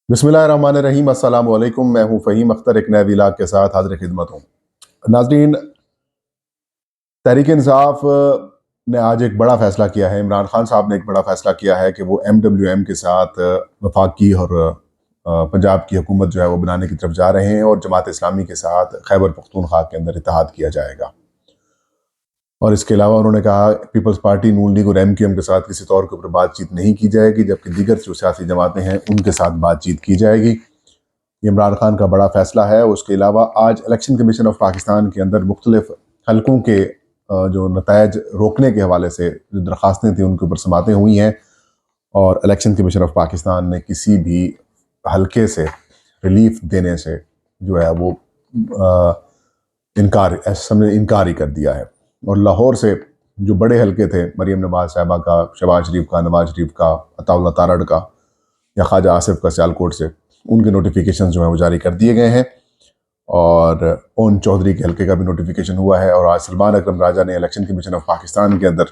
बिस्मिल्लाहिर्रहमानिर्रहीम। अस्सलाम वालेकुम। मैं हूं फ़हीम अख्तर, एक नए व्लॉग के साथ हाज़िर खिदमत हूं। नाज़रीन, तहरीक इंसाफ ने आज एक बड़ा फ़ैसला किया है। इमरान खान साहब ने एक बड़ा फ़ैसला किया है कि वो MWM के साथ वफाकी और पंजाब की हुकूमत जो है वो बनाने की तरफ जा रहे हैं और जमात इस्लामी के साथ खैबर पख्तूनख्वा के अंदर इत्तेहाद किया जाएगा। और इसके अलावा उन्होंने कहा पीपल्स पार्टी, नून लीग और MQM के साथ किसी तौर के ऊपर बातचीत नहीं की जाएगी, जबकि दीगर जो सियासी जमातें हैं उनके साथ बातचीत की जाएगी। ये इमरान खान का बड़ा फैसला है। उसके अलावा आज इलेक्शन कमीशन ऑफ पाकिस्तान के अंदर मुख्तलिफ हलकों के जो नतायज रोकने के हवाले से जो दरख्वास्तें थी उनके ऊपर समातें हुई हैं और इलेक्शन कमीशन ऑफ पाकिस्तान ने किसी भी हलके से रिलीफ देने से जो है वो इनकार ही कर दिया है। और लाहौर से जो बड़े हलके थे, मरीम नवाज साहिबा का, शहबाज शरीफ का, नवाज शरीफ का, अताउल्लाह तारड़ का या ख्वाजा आसिफ का सियालकोट से, उनके नोटिफिकेशन जो है वो जारी कर दिए गए हैं। और ओन चौधरी के हल्के का भी नोटिफिकेशन हुआ है। और आज सलमान अकरम राजा ने इलेक्शन कमीशन ऑफ पाकिस्तान के अंदर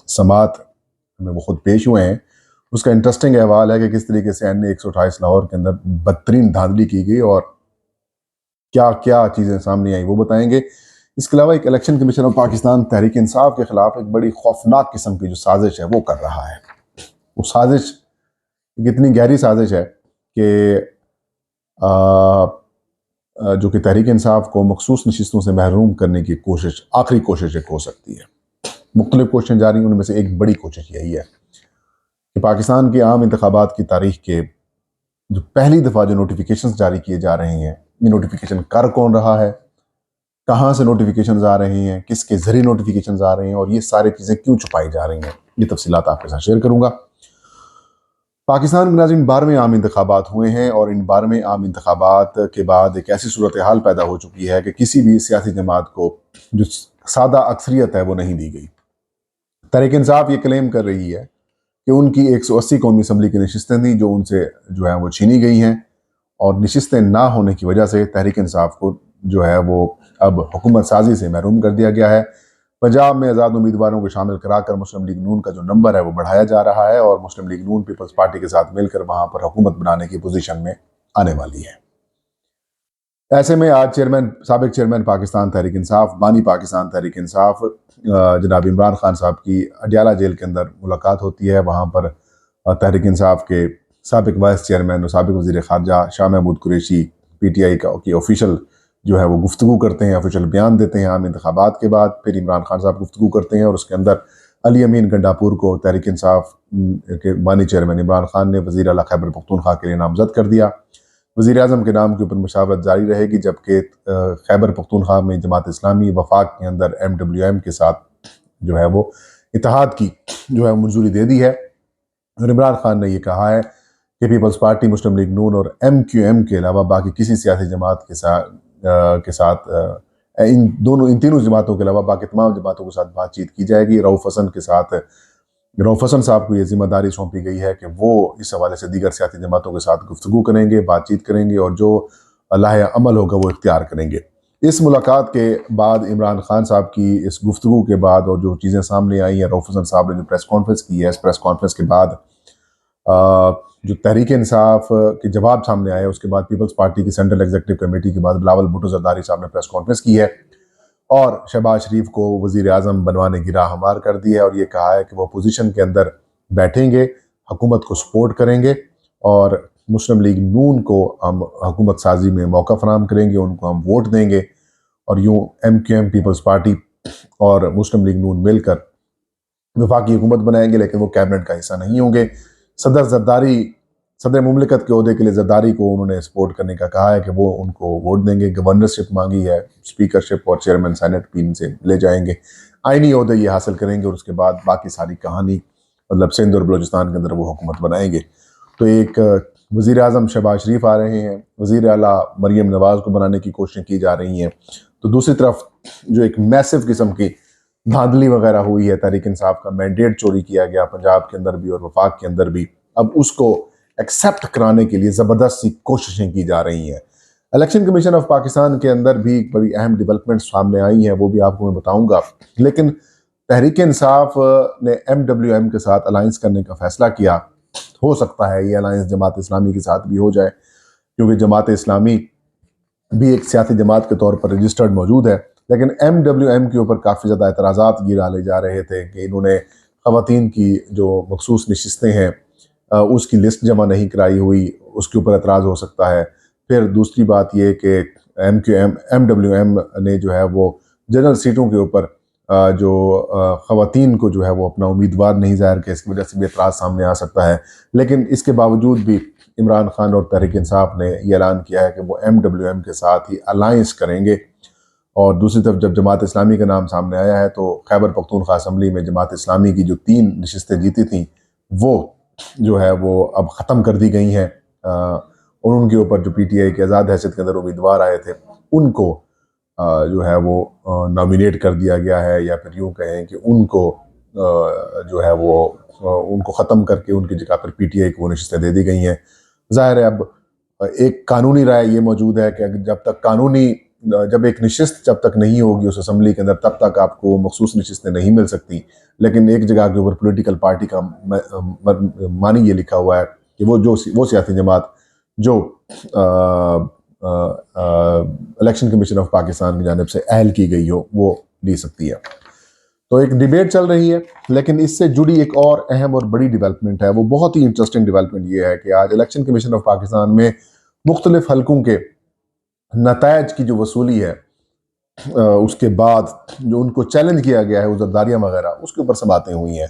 समात में वो खुद पेश हुए हैं। उसका इंटरेस्टिंग अहवाल है कि किस तरीके से NA 128 लाहौर के अंदर बदतरीन धांधली की गई और क्या क्या चीज़ें सामने आई वो बताएंगे। इसके अलावा एक election commission of Pakistan Tehreek Insaf के खिलाफ एक बड़ी खौफनाक किस्म की जो साजिश है वो कर रहा है। वो साजिश इतनी गहरी साजिश है कि जो कि तहरीक इंसाफ को मखसूस नशिस्तों से महरूम करने की कोशिश, आखिरी कोशिश एक हो सकती है। मुख्तलिफ कोशिशें जारी हैं, उनमें से एक बड़ी कोशिश यही है कि पाकिस्तान के आम इंतखाबात की तारीख के जो पहली दफ़ा जो नोटिफिकेशन जारी किए जा रहे हैं, ये नोटिफिकेशन कर कौन रहा है, कहाँ से नोटिफिकेशन आ रहे हैं, किसके ज़रिए नोटिफिकेशन आ रहे हैं और ये सारी चीज़ें क्यों छुपाई जा रही हैं, ये तफसीलात आपके साथ शेयर करूँगा। पाकिस्तान में नाज़रीन 12वें आम इंतखाबात हुए हैं और इन 12वें आम इंतखाबात के बाद एक ऐसी सूरत हाल पैदा हो चुकी है कि किसी भी सियासी जमात को जो सादा अक्सरियत है वो नहीं दी गई। तहरीक इंसाफ ये क्लेम कर रही है कि उनकी 180 कौमी असम्बली की नशिस्तें थी जो उनसे जो है वो छीनी गई हैं और नशिस्तें ना होने की वजह से तहरीक इंसाफ को जो है वो अब हुकूमत साजी से महरूम कर दिया गया है। पंजाब में आज़ाद उम्मीदवारों को शामिल कराकर मुस्लिम लीग नून का जो नंबर है वो बढ़ाया जा रहा है और मुस्लिम लीग नून पीपल्स पार्टी के साथ मिलकर वहां पर हुकूमत बनाने की पोजीशन में आने वाली है। ऐसे में आज साबिक चेयरमैन पाकिस्तान तहरीक इंसाफ, बानी पाकिस्तान तहरीक इंसाफ जनाब इमरान खान साहब की अडियाला जेल के अंदर मुलाकात होती है। वहाँ पर तहरीक इंसाफ के साबिक वाइस चेयरमैन और साबिक वज़ीर ख़ारजा शाह महमूद कुरैशी PTI की ऑफिशियल जो है वो गुफ्तगू करते हैं, ऑफिशियल बयान देते हैं आम इंतखाबात के बाद। फिर इमरान खान साहब गुफ्तगू करते हैं और उसके अंदर अली अमीन गंडापुर को तहरीक इंसाफ के बानी चेयरमैन इमरान खान ने वज़ीर आला खैबर पख्तूनख्वा के लिए नामजद कर दिया। वज़ीर आज़म के नाम के ऊपर मुशावरत जारी रहेगी, जबकि खैबर पख्तूनख्वा में जमात इस्लामी वफाक के अंदर MWM के साथ जो है वो इत्तेहाद की जो है मंजूरी दे दी है। और इमरान खान ने यह कहा है कि पीपल्स पार्टी, मुस्लिम लीग नून और MQM के अलावा बाकी किसी सियासी जमात के साथ इन तीनों जमातों के अलावा बाकी तमाम जमातों के साथ बातचीत की जाएगी। रऊफ हसन साहब को ये जिम्मेदारी सौंपी गई है कि वो इस हवाले से दीगर सियासी जमातों के साथ गुफ्तगू करेंगे, बातचीत करेंगे और जो लाहे अमल होगा वो इख्तियार करेंगे। इस मुलाकात के बाद, इमरान खान साहब की इस गुफ्तगू के बाद और जो चीज़ें सामने आई हैं, रऊफ हसन साहब ने जो प्रेस कॉन्फ्रेंस की है, इस प्रेस कॉन्फ्रेंस के बाद जो तहरीक इंसाफ के जवाब सामने आए, उसके बाद पीपल्स पार्टी की सेंट्रल एग्जीक्यूटिव कमेटी के बाद बिलावल भुट्टो जरदारी साहब ने प्रेस कॉन्फ्रेंस की है और शहबाज शरीफ को वज़ीर आज़म बनवाने की राह हमार कर दी है और ये कहा है कि वो अपोजिशन के अंदर बैठेंगे, हुकूमत को सपोर्ट करेंगे और मुस्लिम लीग नून को हम हुकूमत साजी में मौका फराहम करेंगे, उनको हम वोट देंगे और यूँ MQM, पीपल्स पार्टी और मुस्लिम लीग नून मिलकर वफाकी हुकूमत बनाएंगे, लेकिन वो कैबिनेट का हिस्सा नहीं होंगे। सदर मुमलिकत के ओहदे के लिए जरदारी को उन्होंने सपोर्ट करने का कहा है कि वो उनको वोट देंगे। गवर्नरशिप मांगी है, स्पीकरशिप और चेयरमैन सेनेट भी इनसे ले जाएंगे, आईनी ओहदे ये हासिल करेंगे और उसके बाद बाकी सारी कहानी मतलब सिंध और बलूचिस्तान के अंदर वो हुकूमत बनाएंगे। तो एक वज़ीर आज़म शहबाज शरीफ आ रहे हैं, वज़ीर आला मरीम नवाज़ को बनाने की कोशिशें की जा रही हैं। तो दूसरी तरफ जो एक मैसिव किस्म की धांधली वगैरह हुई है, तहरीक इंसाफ का मैंडेट चोरी किया गया पंजाब के अंदर भी और वफाक के अंदर भी, अब उसको एक्सेप्ट कराने के लिए ज़बरदस्त सी कोशिशें की जा रही हैं। इलेक्शन कमीशन ऑफ पाकिस्तान के अंदर भी बड़ी अहम डेवलपमेंट सामने आई हैं, वो भी आपको मैं बताऊंगा। लेकिन तहरीक इंसाफ ने MWM के साथ अलायंस करने का फैसला किया हो सकता है ये अलायंस जमात इस्लामी के साथ भी हो जाए, क्योंकि जमात इस्लामी भी एक सियासी जमात के तौर पर रजिस्टर्ड मौजूद है। लेकिन MWM के ऊपर काफ़ी ज़्यादा एतराज़ात ये डाले जा रहे थे कि इन्होंने ख़वातीन की जो मखसूस नशिस्तें हैं उसकी लिस्ट जमा नहीं कराई हुई, उसके ऊपर एतराज़ हो सकता है। फिर दूसरी बात ये कि MWM ने जो है वो जनरल सीटों के ऊपर जो ख़वातीन को जो है वो अपना उम्मीदवार नहीं ज़ाहिर किया, इसकी वजह से भी एतराज़ सामने आ सकता है। लेकिन इसके बावजूद भी इमरान खान और तहरीक इंसाफ ने यह ऐलान किया है कि वो MWM के साथ ही अलायंस करेंगे। और दूसरी तरफ जब जमात इस्लामी का नाम सामने आया है तो खैबर पख्तूनख्वा असम्बली में जमात इस्लामी की जो 3 नशिस्तें जीती थी वो जो है वो अब ख़त्म कर दी गई हैं, और उनके ऊपर जो PTI के आज़ाद हैसियत के अंदर उम्मीदवार आए थे उनको जो है वो नॉमिनेट कर दिया गया है, या फिर यूँ कहें कि उनको जो है वो उनको ख़त्म करके उनकी जगह पर PTI को वो नशिस्तें दे दी गई हैं। ज़ाहिर है अब एक कानूनी राय ये मौजूद है कि जब एक नशिस्त जब तक नहीं होगी उस असम्बली के अंदर तब तक आपको मखसूस नशिस्तें नहीं मिल सकती। लेकिन एक जगह के ऊपर पॉलिटिकल पार्टी का मानी ये लिखा हुआ है कि वो सियासी जमात जो इलेक्शन कमीशन ऑफ पाकिस्तान की जानिब से अहल की गई हो वो ले सकती है। तो एक डिबेट चल रही है, लेकिन इससे जुड़ी एक और अहम और बड़ी डेवलपमेंट है, वो बहुत ही इंटरेस्टिंग डेवलपमेंट ये है कि आज इलेक्शन कमीशन ऑफ पाकिस्तान में मुख्तलिफ हलकों के नतायज की जो वसूली है उसके बाद जो उनको चैलेंज किया गया है उज़रदारियाँ वगैरह, उसके ऊपर सब बातें हुई हैं।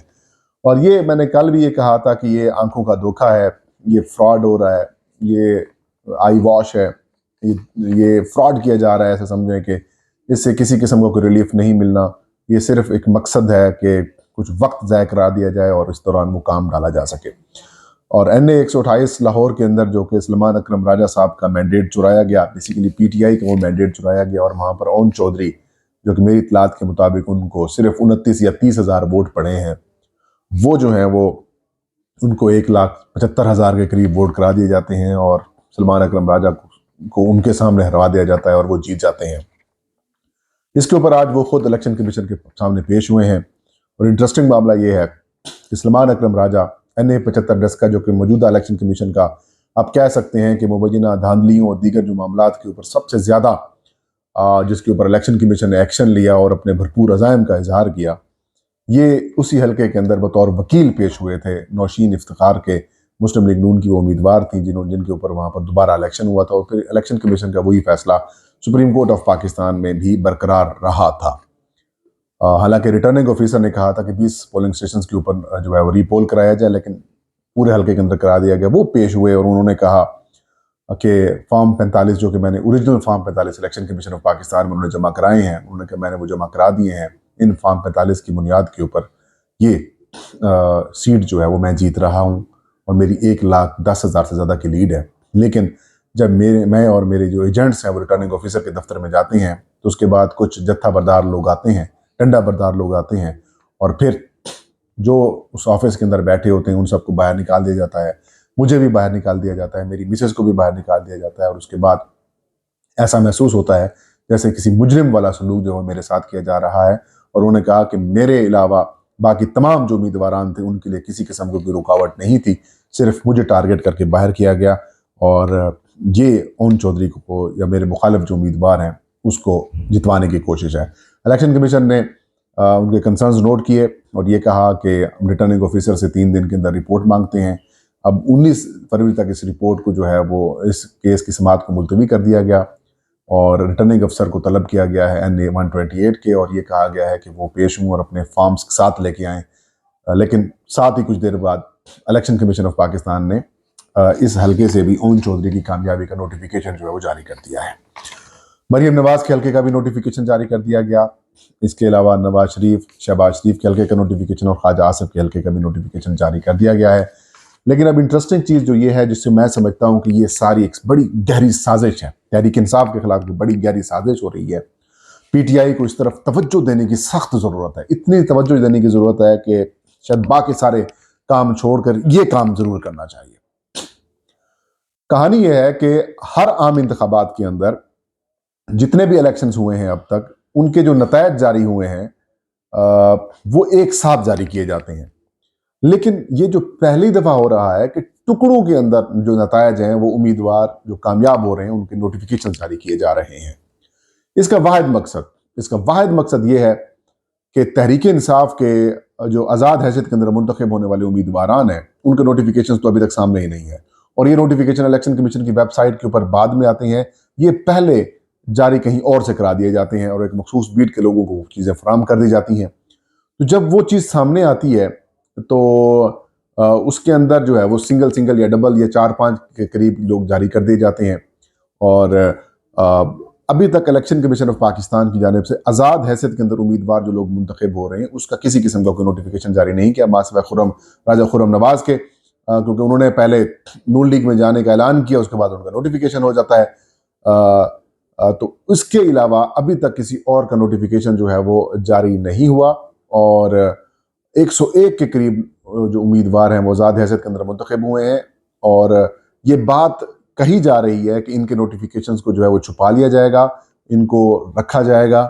और ये मैंने कल भी ये कहा था कि ये आंखों का धोखा है, ये फ्रॉड हो रहा है, ये आई वॉश है, ये फ्रॉड किया जा रहा है, ऐसा समझें कि इससे किसी किस्म का कोई रिलीफ नहीं मिलना। ये सिर्फ एक मकसद है कि कुछ वक्त ज़ाय करा दिया जाए और इस दौरान वो काम डाला जा सके। और NA 128 लाहौर के अंदर जो कि सलमान अकरम राजा साहब का मैंडेट चुराया गया, बेसिकली PTI का वो मैंडेट चुराया गया, और वहाँ पर ओन चौधरी जो कि मेरी इतलात के मुताबिक उनको सिर्फ 29 या 30 हज़ार वोट पड़े हैं, वो जो हैं वो उनको 1,75,000 के करीब वोट करा दिए जाते हैं और सलमान अकरम राजा को उनके सामने हरवा दिया जाता है और वो जीत जाते हैं। इसके ऊपर आज वो खुद इलेक्शन कमीशन के सामने पेश हुए हैं। और इंटरेस्टिंग मामला ये है कि सलमान अकरम राजा NA 75 का जो कि मौजूदा इलेक्शन कमीशन का आप कह सकते हैं कि मुबैना धांधलियों और दीगर जो मामलात के ऊपर सबसे ज़्यादा जिसके ऊपर इलेक्शन कमीशन ने एक्शन लिया और अपने भरपूर अज़ाइम का इजहार किया, ये उसी हल्के के अंदर बतौर वकील पेश हुए थे। नौशीन इफ्तिखार के मुस्लिम लीग नून की वो उम्मीदवार थी जिनके ऊपर वहाँ पर दोबारा इलेक्शन हुआ था, और फिर इलेक्शन कमीशन का वही फैसला सुप्रीम कोर्ट ऑफ पाकिस्तान में भी बरकरार रहा था। हालांकि रिटर्निंग ऑफिसर ने कहा था कि 20 पोलिंग स्टेशन के ऊपर जो है वो रीपोल कराया जाए, लेकिन पूरे हल्के के अंदर करा दिया गया। वो पेश हुए और उन्होंने कहा कि फॉर्म 45 जो कि मैंने original form 45 election commission of Pakistan में उन्होंने जमा कराए हैं, उन्होंने कहा मैंने वो जमा करा दिए हैं। इन फॉर्म 45 की बुनियाद के ऊपर ये सीट जो है वो मैं जीत रहा हूँ और मेरी 1,10,000 से ज़्यादा की लीड है। लेकिन जब मैं और मेरे जो एजेंट्स हैं वो रिटर्निंग ऑफिसर के दफ्तर में जाते हैं तो उसके बाद कुछ जत्था बरदार लोग आते हैं, डंडा बरदार लोग आते हैं, और फिर जो उस ऑफिस के अंदर बैठे होते हैं उन सबको बाहर निकाल दिया जाता है। मुझे भी बाहर निकाल दिया जाता है, मेरी मिसेस को भी बाहर निकाल दिया जाता है, और उसके बाद ऐसा महसूस होता है जैसे किसी मुजरिम वाला सलूक जो है मेरे साथ किया जा रहा है। और उन्होंने कहा कि मेरे अलावा बाकी तमाम जो उम्मीदवारान थे उनके लिए किसी किस्म की कोई रुकावट नहीं थी, सिर्फ मुझे टारगेट करके बाहर किया गया। और ये ओन चौधरी को या मेरे मुखालिफ जो उम्मीदवार हैं उसको जितवाने की कोशिश है। इलेक्शन कमीशन ने उनके कंसर्न्स नोट किए और ये कहा कि रिटर्निंग ऑफिसर से 3 दिन के अंदर रिपोर्ट मांगते हैं। अब 19 फरवरी तक इस रिपोर्ट को जो है वो इस केस की समाअत को मुलतवी कर दिया गया और रिटर्निंग अफसर को तलब किया गया है NA 128 के, और ये कहा गया है कि वो पेश हों और अपने फॉर्म्स साथ लेके आएँ। लेकिन साथ ही कुछ देर बाद इलेक्शन कमीशन ऑफ पाकिस्तान ने इस हल्के से भी ओन चौधरी की कामयाबी का नोटिफिकेशन जो है वो जारी कर दिया है। मरीम नवाज के हल्के का भी नोटिफिकेशन जारी कर दिया गया। इसके अलावा नवाज शरीफ, शहबाज शरीफ के हल्के का नोटिफिकेशन और ख्वाजा आसिफ के हल्के का भी नोटिफिकेशन जारी कर दिया गया है। लेकिन अब इंटरेस्टिंग चीज़ जो ये है जिससे मैं समझता हूँ कि ये सारी एक बड़ी गहरी साजिश है, तहरीक इंसाफ के खिलाफ बड़ी गहरी साजिश हो रही है। PTI को इस तरफ तवज्जो देने की सख्त ज़रूरत है, इतनी तवज्जो देने की ज़रूरत है कि शायद बाकी सारे काम छोड़कर ये काम ज़रूर करना चाहिए। कहानी यह है कि हर आम इंतखाबात के अंदर जितने भी इलेक्शंस हुए हैं अब तक उनके जो नतायज जारी हुए हैं वो एक साथ जारी किए जाते हैं। लेकिन ये जो पहली दफा हो रहा है कि टुकड़ों के अंदर जो नतायज हैं वो उम्मीदवार जो कामयाब हो रहे हैं उनके नोटिफिकेशन जारी किए जा रहे हैं। इसका वाहिद मकसद ये है कि तहरीक इंसाफ के जो आज़ाद हैसियत के अंदर मुंतखब होने वाले उम्मीदवारान हैं उनके नोटिफिकेशन तो अभी तक सामने ही नहीं है, और ये नोटिफिकेशन इलेक्शन कमीशन की वेबसाइट के ऊपर बाद में आते हैं। ये पहले जारी कहीं और से करा दिए जाते हैं और एक मखसूस बीट के लोगों को चीज़ें फराम कर दी जाती हैं। तो जब वो चीज़ सामने आती है तो उसके अंदर जो है वो सिंगल या डबल या 4-5 के करीब लोग जारी कर दिए जाते हैं। और अभी तक इलेक्शन कमीशन ऑफ पाकिस्तान की जानिब से आज़ाद हैसियत के अंदर उम्मीदवार जो लोग मुंतखब हो रहे हैं उसका किसी किस्म का कोई नोटिफिकेशन जारी नहीं किया मासिवा खुर्रम राजा खुर्रम नवाज के, क्योंकि उन्होंने पहले नून लीग में जाने का ऐलान किया, उसके बाद उनका नोटिफिकेशन हो जाता है। तो इसके अलावा अभी तक किसी और का नोटिफिकेशन जो है वो जारी नहीं हुआ, और 101 के करीब जो उम्मीदवार हैं वो आज़ाद हैसियत के अंदर मुंतखब हुए हैं। और ये बात कही जा रही है कि इनके नोटिफिकेशंस को जो है वो छुपा लिया जाएगा, इनको रखा जाएगा,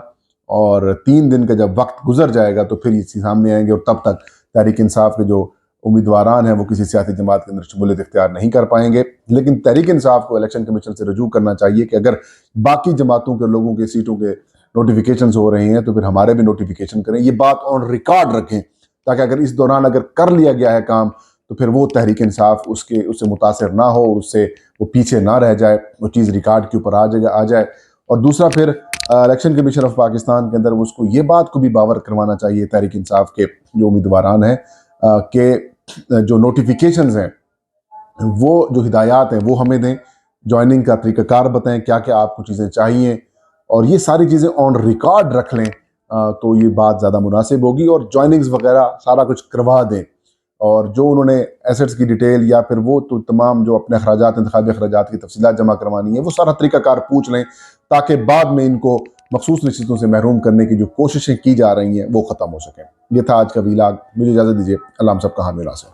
और 3 दिन का जब वक्त गुजर जाएगा तो फिर इसी सामने आएंगे, और तब तक तहरीक इंसाफ के जो उम्मीदवारान हैं वो किसी सियासी जमात के अंदर शमूलियत इख्तियार नहीं कर पाएंगे। लेकिन तहरीक इंसाफ को इलेक्शन कमीशन से रजू करना चाहिए कि अगर बाकी जमातों के लोगों के सीटों के नोटिफिकेशन हो रहे हैं तो फिर हमारे भी नोटिफिकेशन करें, ये बात ऑन रिकॉर्ड रखें, ताकि अगर इस दौरान अगर कर लिया गया है काम तो फिर वो तहरीक इंसाफ उससे मुतासर ना हो, उससे वो पीछे ना रह जाए, वो चीज़ रिकॉर्ड के ऊपर आ जाए। और दूसरा फिर इलेक्शन कमीशन ऑफ पाकिस्तान के अंदर उसको ये बात को भी बावर करवाना चाहिए तहरीक इंसाफ के जो उम्मीदवारान हैं कि जो नोटिफिकेशंस हैं वो जो हिदायत हैं वो हमें दें, ज्वाइनिंग का तरीक़ाकार बताएं, क्या क्या आपको चीज़ें चाहिए, और ये सारी चीज़ें ऑन रिकॉर्ड रख लें तो ये बात ज़्यादा मुनासिब होगी। और ज्वाइनिंग्स वगैरह सारा कुछ करवा दें, और जो उन्होंने एसेट्स की डिटेल या फिर वो तो तमाम जो अपने अखराजात इंतखाबी अखराजात की तफसीलात जमा करवानी है वो सारा तरीक़ाकार पूछ लें, ताकि बाद में इनको मखसूस नशिस्तों से महरूम करने की जो कोशिशें की जा रही हैं वो ख़त्म हो सकें। ये था आज का वीलाग, मुझे इजाज़त दीजिए। अल्लाह हम सब का हामी नासिर।